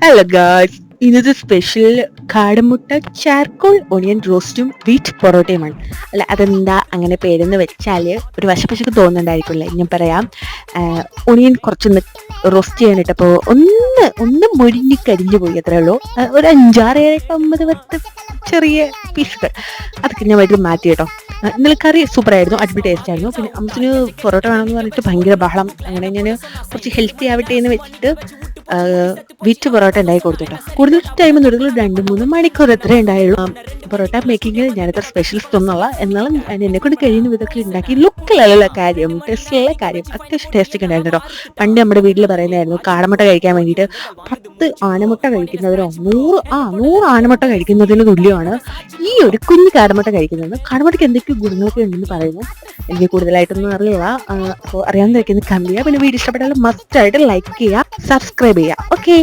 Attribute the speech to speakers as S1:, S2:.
S1: Hello guys, ഇന്നത്തെ special കാടമുട്ട charcoal onion റോസ്റ്റും wheat പൊറോട്ടയുമാണ്. അല്ല, അതെന്താ അങ്ങനെ പേരെന്ന് വെച്ചാൽ ഒരു വശപ്പശക്ക് തോന്നുന്നുണ്ടായിരിക്കില്ല. ഞാൻ പറയാം. ഒണിയൻ കുറച്ചൊന്ന് റോസ്റ്റ് ചെയ്യാനിട്ടപ്പോൾ ഒന്ന് മൊരിഞ്ഞ് കരിഞ്ഞു പോയി, അത്രേ ഉള്ളൂ. ഒരു 5, 6, 7, 8, 9, 10 ചെറിയ പീസുകൾ അതൊക്കെ ഞാൻ വീട്ടിൽ മാറ്റി കേട്ടോ. ഇന്നലെ കറി സൂപ്പറായിരുന്നു, അടിപൊളി ടേസ്റ്റ് ആയിരുന്നു. പിന്നെ അമ്മച്ചിന് പൊറോട്ട വേണമെന്ന് പറഞ്ഞിട്ട് ഭയങ്കര ബഹളം. അങ്ങനെ ഞാൻ കുറച്ച് ഹെൽത്തി ആവട്ടെ എന്ന് വെച്ചിട്ട് വീറ്റ് പൊറോട്ട ഉണ്ടാക്കി കൊടുത്തിട്ടോ. കൂടുതൽ ടൈം ഒന്നും 2-3 മണിക്കൂർ എത്ര ഉണ്ടായുള്ളൂ. പൊറോട്ട മേക്കിങ്ങിൽ ഞാനിത്ര സ്പെഷ്യലിസ്റ്റ് ഒന്നുമല്ല, എന്നാലും ഞാൻ എന്നെ കൊണ്ട് കഴിയുന്ന വിധത്തിൽ ഉണ്ടാക്കി. ലുക്കിലല്ല കാര്യം, ടേസ്റ്റിലുള്ള കാര്യം. അത്യാവശ്യം ടേസ്റ്റൊക്കെ ഉണ്ടായിരുന്നു കേട്ടോ. പണ്ട് നമ്മുടെ വീട്ടിൽ പറയുന്നതായിരുന്നു, കാടമുട്ട കഴിക്കാൻ വേണ്ടിയിട്ട് 10 ആനമുട്ട കഴിക്കുന്നതിനോ 100 ആനമുട്ട കഴിക്കുന്നതിന് തുല്യമാണ് ഈ ഒരു കുഞ്ഞു കാടമുട്ട കഴിക്കുന്നത്. കാടമുട്ടയ്ക്ക് എന്തൊക്കെ ഗുണങ്ങളൊക്കെ ഉണ്ടെന്ന് പറയുന്നു. എനിക്ക് കൂടുതലായിട്ടൊന്നും അറിയില്ല. അപ്പോൾ അറിയാവുന്ന കമന്റ് ചെയ്യുക. പിന്നെ വീഡിയോ ഇഷ്ടപ്പെട്ടാൽ മസ്റ്റായിട്ട് ലൈക്ക് ചെയ്യുക, സബ്സ്ക്രൈബ് ചെയ്യുക. ഓക്കെ.